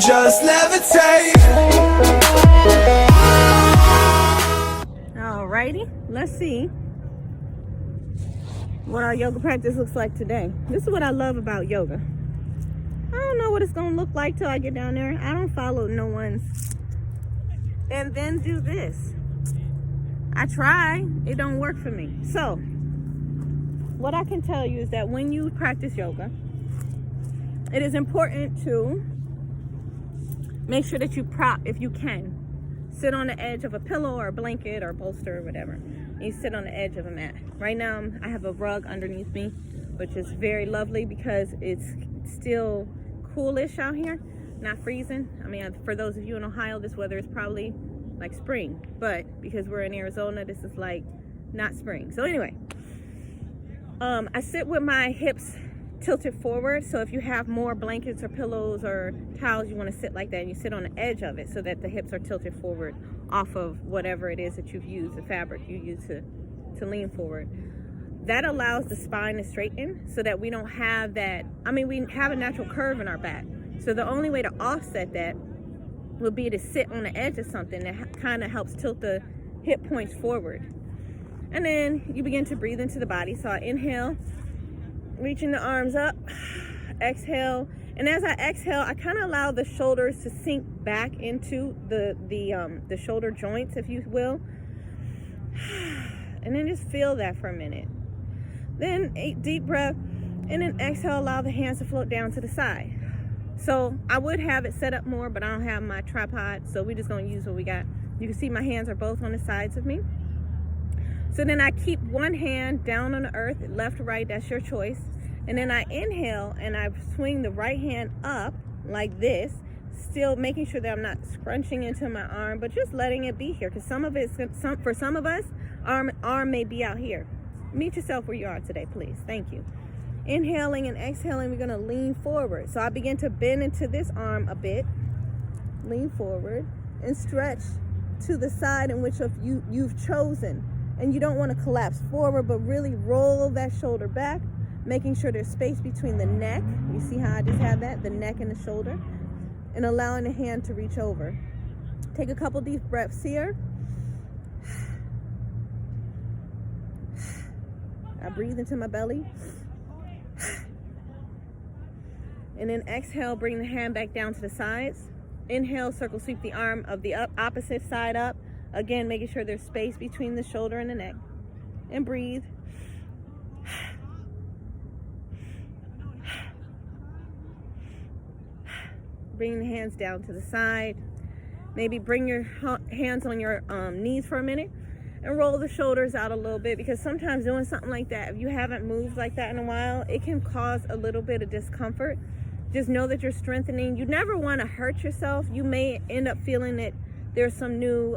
Just levitate. Alrighty, let's see what our yoga practice looks like today. This is what I love about yoga. I don't know what it's gonna look like till I get down there. I don't follow no one's and then do this. I try, it don't work for me. So what I can tell you is that when you practice yoga, it is important to make sure that you prop, if you can, sit on the edge of a pillow or a blanket or a bolster or whatever. And you sit on the edge of a mat. Right now I have a rug underneath me, which is very lovely because it's still coolish out here, not freezing. I mean, for those of you in Ohio, this weather is probably like spring, but because we're in Arizona, this is like not spring. So anyway, I sit with my hips tilted forward. So if you have more blankets or pillows or towels, you want to sit like that, and you sit on the edge of it so that the hips are tilted forward off of whatever it is that you've used, the fabric you use to lean forward. That allows the spine to straighten so that we don't have that. I mean, we have a natural curve in our back. So the only way to offset that would be to sit on the edge of something that kind of helps tilt the hip points forward. And then you begin to breathe into the body. So I inhale, reaching the arms up, exhale. And as I exhale, I kind of allow the shoulders to sink back into the shoulder joints, if you will. And then just feel that for a minute. Then a deep breath, and then exhale, allow the hands to float down to the side. So I would have it set up more, but I don't have my tripod, so we're just gonna use what we got. You can see my hands are both on the sides of me. So then I keep one hand down on the earth, left or right, that's your choice. And then I inhale and I swing the right hand up like this, still making sure that I'm not scrunching into my arm, but just letting it be here. Because for some of us, arm may be out here. Meet yourself where you are today, please. Thank you. Inhaling and exhaling, we're gonna lean forward. So I begin to bend into this arm a bit, lean forward, and stretch to the side in which you've chosen. And you don't want to collapse forward, but really roll that shoulder back, making sure there's space between the neck. You see how I just had that? The neck and the shoulder. And allowing the hand to reach over. Take a couple deep breaths here. I breathe into my belly. And then exhale, bring the hand back down to the sides. Inhale, circle sweep the arm of the opposite side up. Again, making sure there's space between the shoulder and the neck. And breathe. Bring the hands down to the side. Maybe bring your hands on your knees for a minute and roll the shoulders out a little bit, because sometimes doing something like that, if you haven't moved like that in a while, it can cause a little bit of discomfort. Just know that you're strengthening. You never want to hurt yourself. You may end up feeling that there's some new,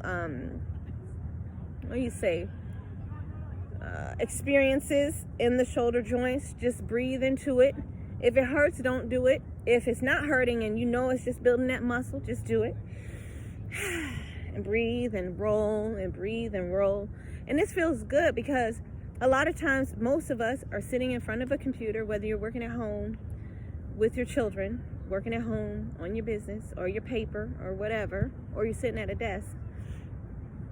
experiences in the shoulder joints. Just breathe into it. If it hurts, don't do it. If it's not hurting and you know it's just building that muscle, just do it. And breathe and roll and breathe and roll. And this feels good because a lot of times most of us are sitting in front of a computer, whether you're working at home with your children, working at home on your business or your paper or whatever, or you're sitting at a desk.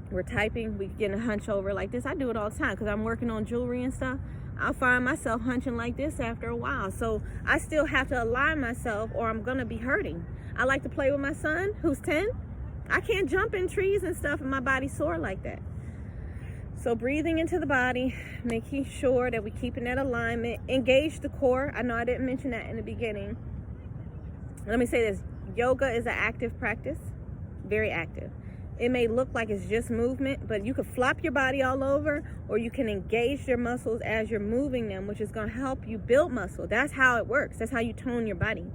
We're typing, we get a hunch over like this. I do it all the time because I'm working on jewelry and stuff. I'll find myself hunching like this after a while. So I still have to align myself or I'm gonna be hurting. I like to play with my son who's 10. I can't jump in trees and stuff and my body's sore like that. So breathing into the body, making sure that we keep in that alignment. Engage the core. I know I didn't mention that in the beginning. Let me say this, yoga is an active practice, very active. It may look like it's just movement, but you can flop your body all over, or you can engage your muscles as you're moving them, which is gonna help you build muscle. That's how it works. That's how you tone your body.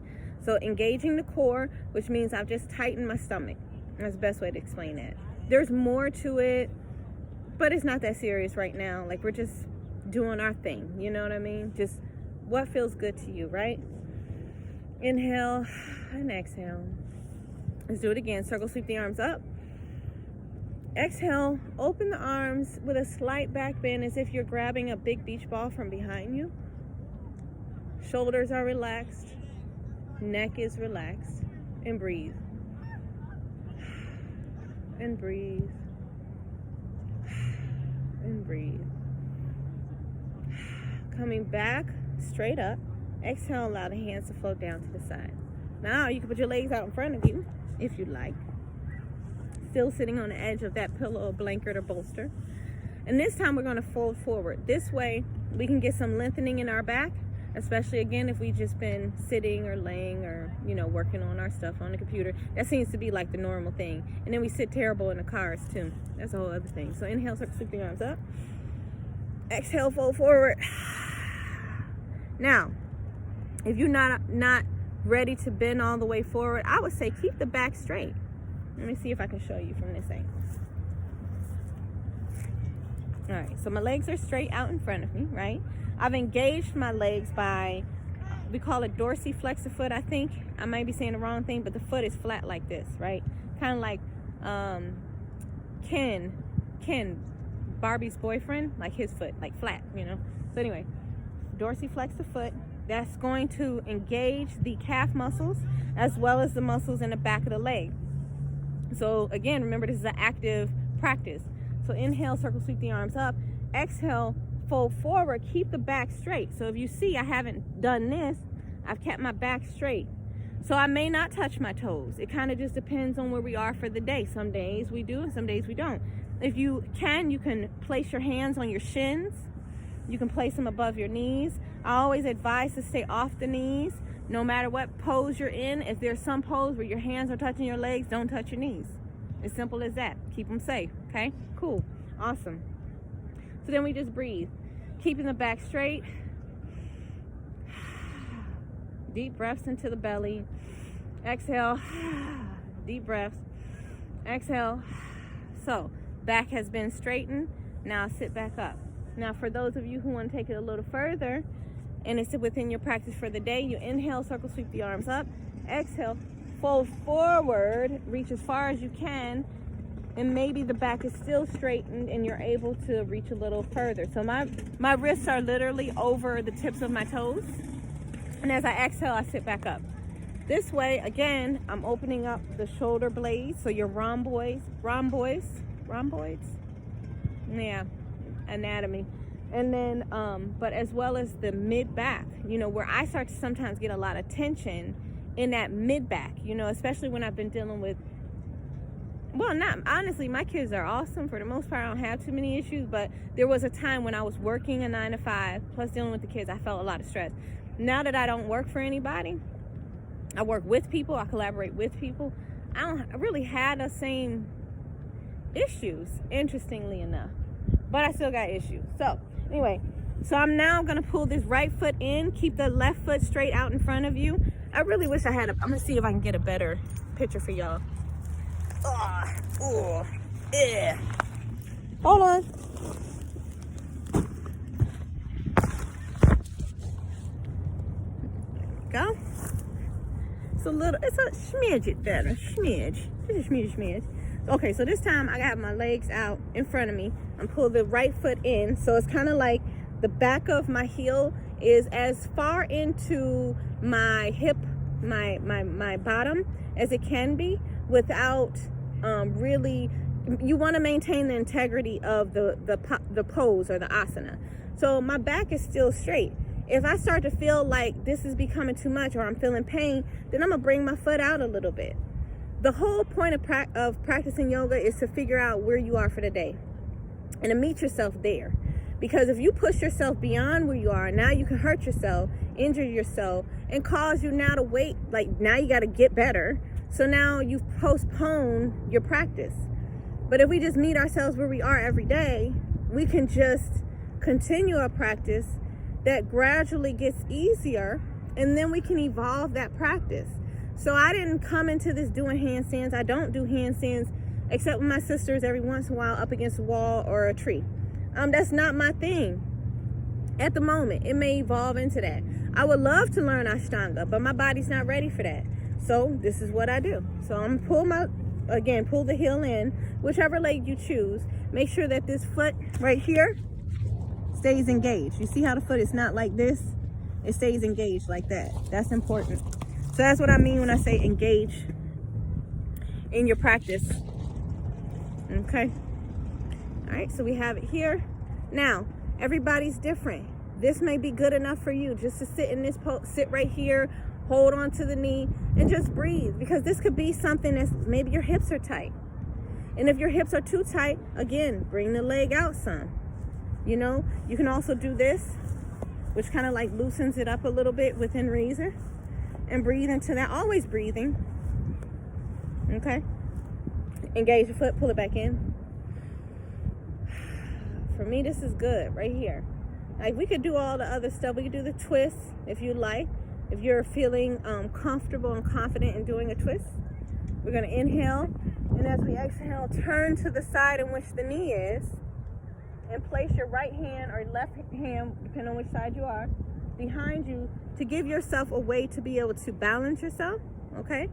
So engaging the core, which means I've just tightened my stomach. That's the best way to explain that. There's more to it, but it's not that serious right now. Like, we're just doing our thing, you know what I mean? Just what feels good to you, right? Inhale and exhale. Let's do it again. Circle sweep the arms up. Exhale, open the arms with a slight back bend as if you're grabbing a big beach ball from behind you. Shoulders are relaxed. Neck is relaxed. And breathe. And breathe. And breathe. Coming back, straight up. Exhale, allow the hands to float down to the side. Now you can put your legs out in front of you, if you'd like. Still sitting on the edge of that pillow or blanket or bolster. And this time we're going to fold forward. This way we can get some lengthening in our back, especially again if we've just been sitting or laying or, you know, working on our stuff on the computer. That seems to be like the normal thing. And then we sit terrible in the cars too. That's a whole other thing. So inhale, circle, sweep the arms up. Exhale, fold forward. Now, if you're not ready to bend all the way forward, I would say keep the back straight. Let me see if I can show you from this angle. All right, so my legs are straight out in front of me, right? I've engaged my legs by, we call it dorsiflexor foot, I think. I might be saying the wrong thing, but the foot is flat like this, right? Kind of like Ken, Barbie's boyfriend, like his foot, like flat, you know? So anyway, dorsiflexor foot. That's going to engage the calf muscles as well as the muscles in the back of the leg. So again, remember this is an active practice. So inhale, circle, sweep the arms up. Exhale, fold forward, keep the back straight. So if you see I haven't done this, I've kept my back straight. So I may not touch my toes. It kind of just depends on where we are for the day. Some days we do and some days we don't. If you can place your hands on your shins. You can place them above your knees. I always advise to stay off the knees no matter what pose you're in. If there's some pose where your hands are touching your legs, don't touch your knees. As simple as that. Keep them safe, okay? Cool, awesome. So then we just breathe. Keeping the back straight. Deep breaths into the belly. Exhale, deep breaths. Exhale. So, back has been straightened. Now sit back up. Now, for those of you who want to take it a little further, and it's within your practice for the day, you inhale, circle, sweep the arms up. Exhale, fold forward, reach as far as you can, and maybe the back is still straightened and you're able to reach a little further. So my wrists are literally over the tips of my toes. And as I exhale, I sit back up. This way, again, I'm opening up the shoulder blades, so your rhomboids, yeah, anatomy. And then, but as well as the mid-back, you know, where I start to sometimes get a lot of tension in that mid-back, you know, especially when I've been dealing with, well, not, honestly, my kids are awesome. For the most part, I don't have too many issues, but there was a time when I was working a 9 to 5, plus dealing with the kids, I felt a lot of stress. Now that I don't work for anybody, I work with people, I collaborate with people, I really had the same issues, interestingly enough, but I still got issues. So anyway, so I'm now gonna pull this right foot in, keep the left foot straight out in front of you. I really wish I had I'm gonna see if I can get a better picture for y'all. Yeah. Hold on. Go. It's a smidge better. Smidge. Just a smidge. Okay, so this time I got my legs out in front of me. I'm pulling the right foot in. So it's kind of like the back of my heel is as far into my hip, my bottom as it can be without really, you want to maintain the integrity of the pose or the asana. So my back is still straight. If I start to feel like this is becoming too much or I'm feeling pain, then I'm going to bring my foot out a little bit. The whole point of practicing yoga is to figure out where you are for the day and to meet yourself there. Because if you push yourself beyond where you are, now you can hurt yourself, injure yourself, and cause you now to wait. Like now you got to get better. So now you've postponed your practice. But if we just meet ourselves where we are every day, we can just continue a practice that gradually gets easier, and then we can evolve that practice. So I didn't come into this doing handstands. I don't do handstands except with my sisters every once in a while up against a wall or a tree. That's not my thing at the moment. It may evolve into that. I would love to learn Ashtanga, but my body's not ready for that. So this is what I do. So I'm pull the heel in, whichever leg you choose. Make sure that this foot right here stays engaged. You see how the foot is not like this? It stays engaged like that. That's important. So that's what I mean when I say engage in your practice. Okay. All right, so we have it here. Now, everybody's different. This may be good enough for you just to sit in this sit right here, hold on to the knee, and just breathe, because this could be something that's maybe your hips are tight. And if your hips are too tight, again, bring the leg out some. You know, you can also do this, which kind of like loosens it up a little bit within reason, and breathe into that. Always breathing. Okay. Engage your foot, pull it back in. For me, this is good right here. Like, we could do all the other stuff. We could do the twist if you like. If you're feeling comfortable and confident in doing a twist. We're going to inhale. And as we exhale, turn to the side in which the knee is. And place your right hand or left hand, depending on which side you are, behind you to give yourself a way to be able to balance yourself. Okay?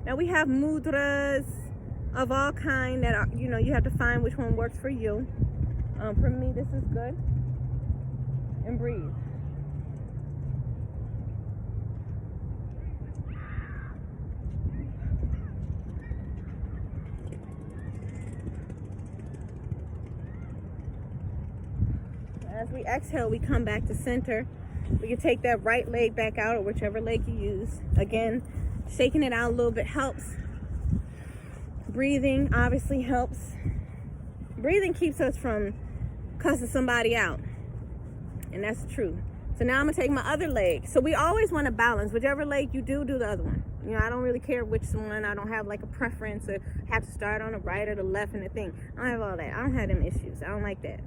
Now we have mudras of all kind that are, you know, you have to find which one works for you. For me, this is good. And breathe. As we exhale, we come back to center. We can take that right leg back out, or whichever leg you use. Again, shaking it out a little bit helps. Breathing obviously helps. Breathing keeps us from cussing somebody out. And that's the truth. So now I'm going to take my other leg. So we always want to balance. Whichever leg you do the other one. You know, I don't really care which one. I don't have like a preference or have to start on the right or the left and the thing. I don't have all that. I don't have them issues. I don't like that.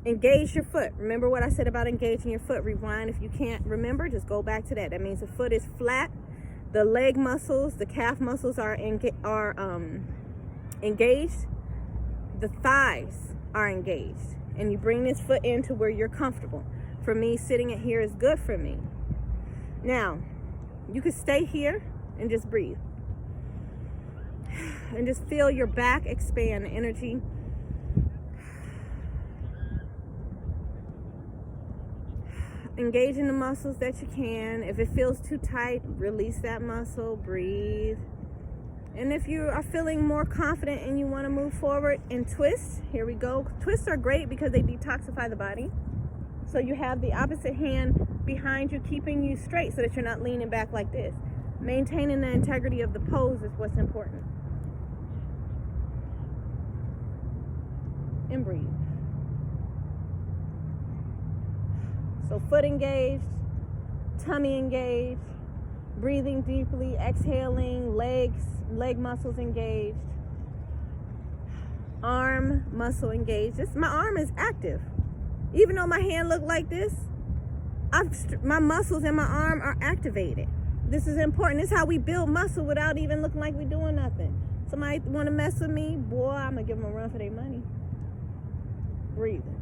Engage your foot. Remember what I said about engaging your foot. Rewind. If you can't remember, just go back to that. That means the foot is flat. The leg muscles, the calf muscles are engaged. The thighs are engaged. And you bring this foot into where you're comfortable. For me, sitting it here is good for me. Now, you can stay here and just breathe. And just feel your back expand, the energy. Engaging the muscles that you can. If it feels too tight, release that muscle, breathe. And if you are feeling more confident and you want to move forward and twist, here we go. Twists are great because they detoxify the body. So you have the opposite hand behind you, keeping you straight so that you're not leaning back like this. Maintaining the integrity of the pose is what's important. And breathe. So foot engaged, tummy engaged, breathing deeply, exhaling, leg muscles engaged, arm muscle engaged. My arm is active. Even though my hand look like this, my muscles in my arm are activated. This is important. This is how we build muscle without even looking like we're doing nothing. Somebody want to mess with me? Boy, I'm going to give them a run for their money. Breathing.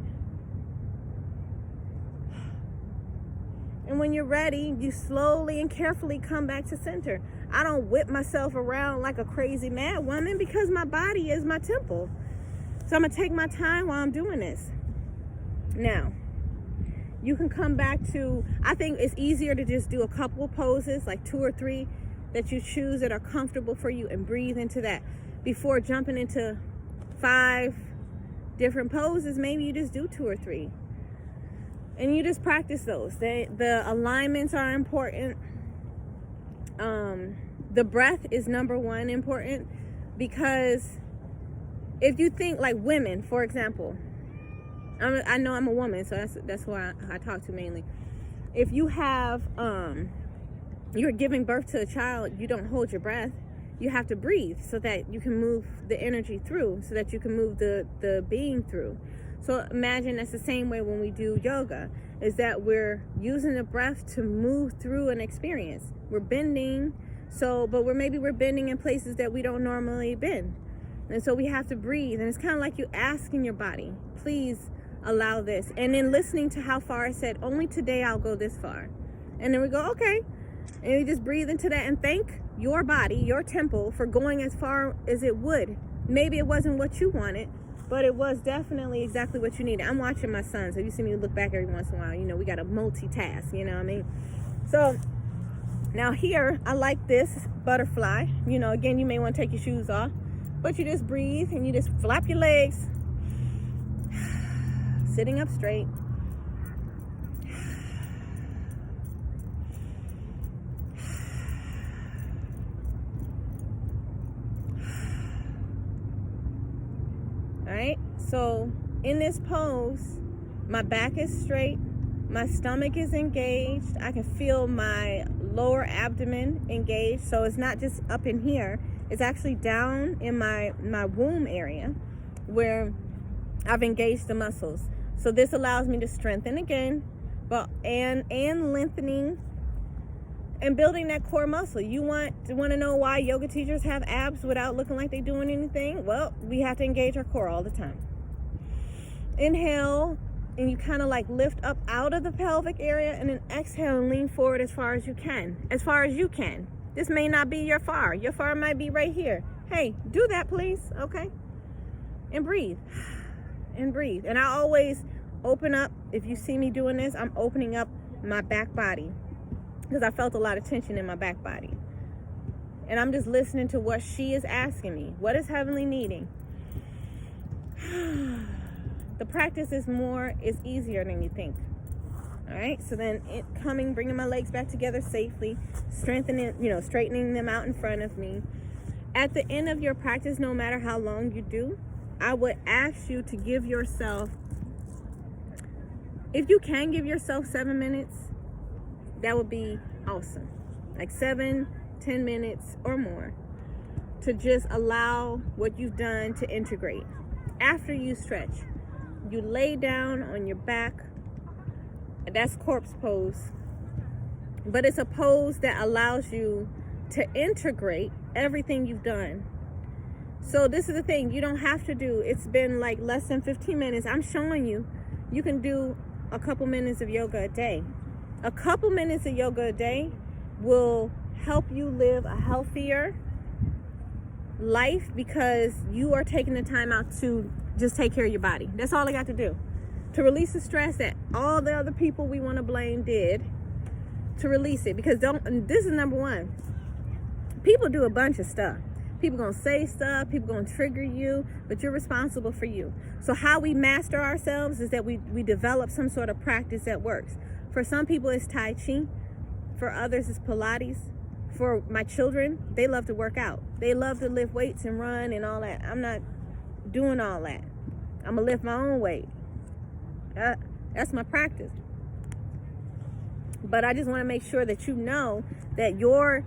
And when you're ready, you slowly and carefully come back to center. I don't whip myself around like a crazy mad woman because my body is my temple. So I'm going to take my time while I'm doing this. Now, you can come back to, I think it's easier to just do a couple of poses, like 2 or 3 that you choose that are comfortable for you, and breathe into that. Before jumping into 5 different poses, maybe you just do 2 or 3. And you just practice those. The alignments are important. The breath is number 1 important, because if you think like women, for example, I know I'm a woman, so that's who I talk to mainly. If you have, you're giving birth to a child, you don't hold your breath. You have to breathe so that you can move the energy through, so that you can move the being through. So imagine that's the same way when we do yoga, is that we're using the breath to move through an experience. We're bending, but we're bending in places that we don't normally bend. And so we have to breathe. And it's kind of like you asking your body, please allow this. And then listening to how far I said, only today I'll go this far. And then we go, okay. And you just breathe into that and thank your body, your temple, for going as far as it would. Maybe it wasn't what you wanted, but it was definitely exactly what you needed. I'm watching my son, so you see me look back every once in a while. You know, we got to multitask, you know what I mean? So Now here, I like this butterfly. You know, again, you may want to take your shoes off, but you just breathe and you just flap your legs, sitting up straight. All right, so in this pose, my back is straight, my stomach is engaged. I can feel my lower abdomen engaged. So it's not just up in here, it's actually down in my womb area where I've engaged the muscles. So this allows me to strengthen again, but and lengthening and building that core muscle. You want to know why yoga teachers have abs without looking like they're doing anything? Well, we have to engage our core all the time. Inhale, and you kind of like lift up out of the pelvic area, and then exhale and lean forward as far as you can. As far as you can. This may not be your far. Your far might be right here. Hey, do that please, okay? And breathe. And breathe. And I always open up, if you see me doing this, I'm opening up my back body, because I felt a lot of tension in my back body. And I'm just listening to what she is asking me. What is Heavenly needing? The practice is easier than you think. All right, so then bringing my legs back together safely, straightening them out in front of me. At the end of your practice, no matter how long you do, I would ask you to give yourself, if you can give yourself 7 minutes, that would be awesome. Like 7-10 minutes or more to just allow what you've done to integrate. After you stretch, you lay down on your back. That's corpse pose. But it's a pose that allows you to integrate everything you've done. So this is the thing, you don't have to do, it's been like less than 15 minutes. I'm showing you, you can do a couple minutes of yoga a day. A couple minutes of yoga a day will help you live a healthier life, because you are taking the time out to just take care of your body. That's all I got to do. To release the stress that all the other people we want to blame did, to release it. Because this is number one. People do a bunch of stuff. People gonna say stuff, people gonna trigger you, but you're responsible for you. So how we master ourselves is that we develop some sort of practice that works. For some people it's Tai Chi, for others it's Pilates. For my children, they love to work out. They love to lift weights and run and all that. I'm not doing all that. I'm gonna lift my own weight. That's my practice. But I just want to make sure that you know that your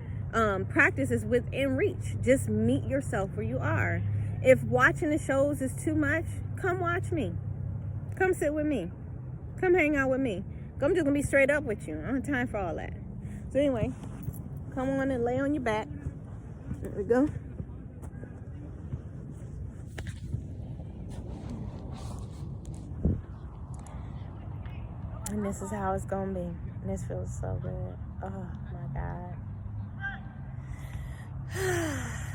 practice is within reach. Just meet yourself where you are. If watching the shows is too much, come watch me. Come sit with me. Come hang out with me. I'm just gonna be straight up with you. I don't have time for all that. So anyway, come on and lay on your back. There we go. And this is how it's gonna be. And this feels so good. Oh my God.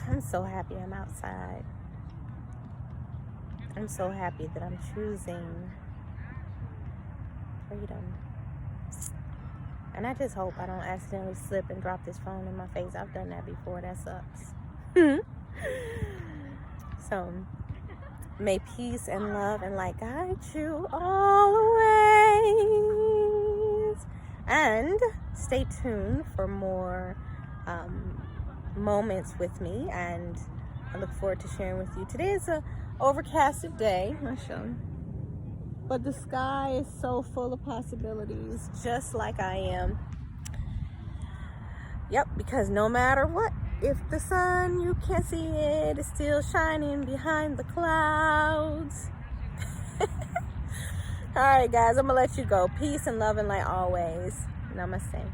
I'm so happy I'm outside. I'm so happy that I'm choosing freedom. And I just hope I don't accidentally slip and drop this phone in my face. I've done that before. That sucks. So, may peace and love and light guide you always. And stay tuned for more moments with me. And I look forward to sharing with you. Today is a overcasted day. I'll show you. But the sky is so full of possibilities, just like I am. Yep, because no matter what, if the sun, you can't see it, is still shining behind the clouds. All right, guys, I'm going to let you go. Peace and love and light always. Namaste.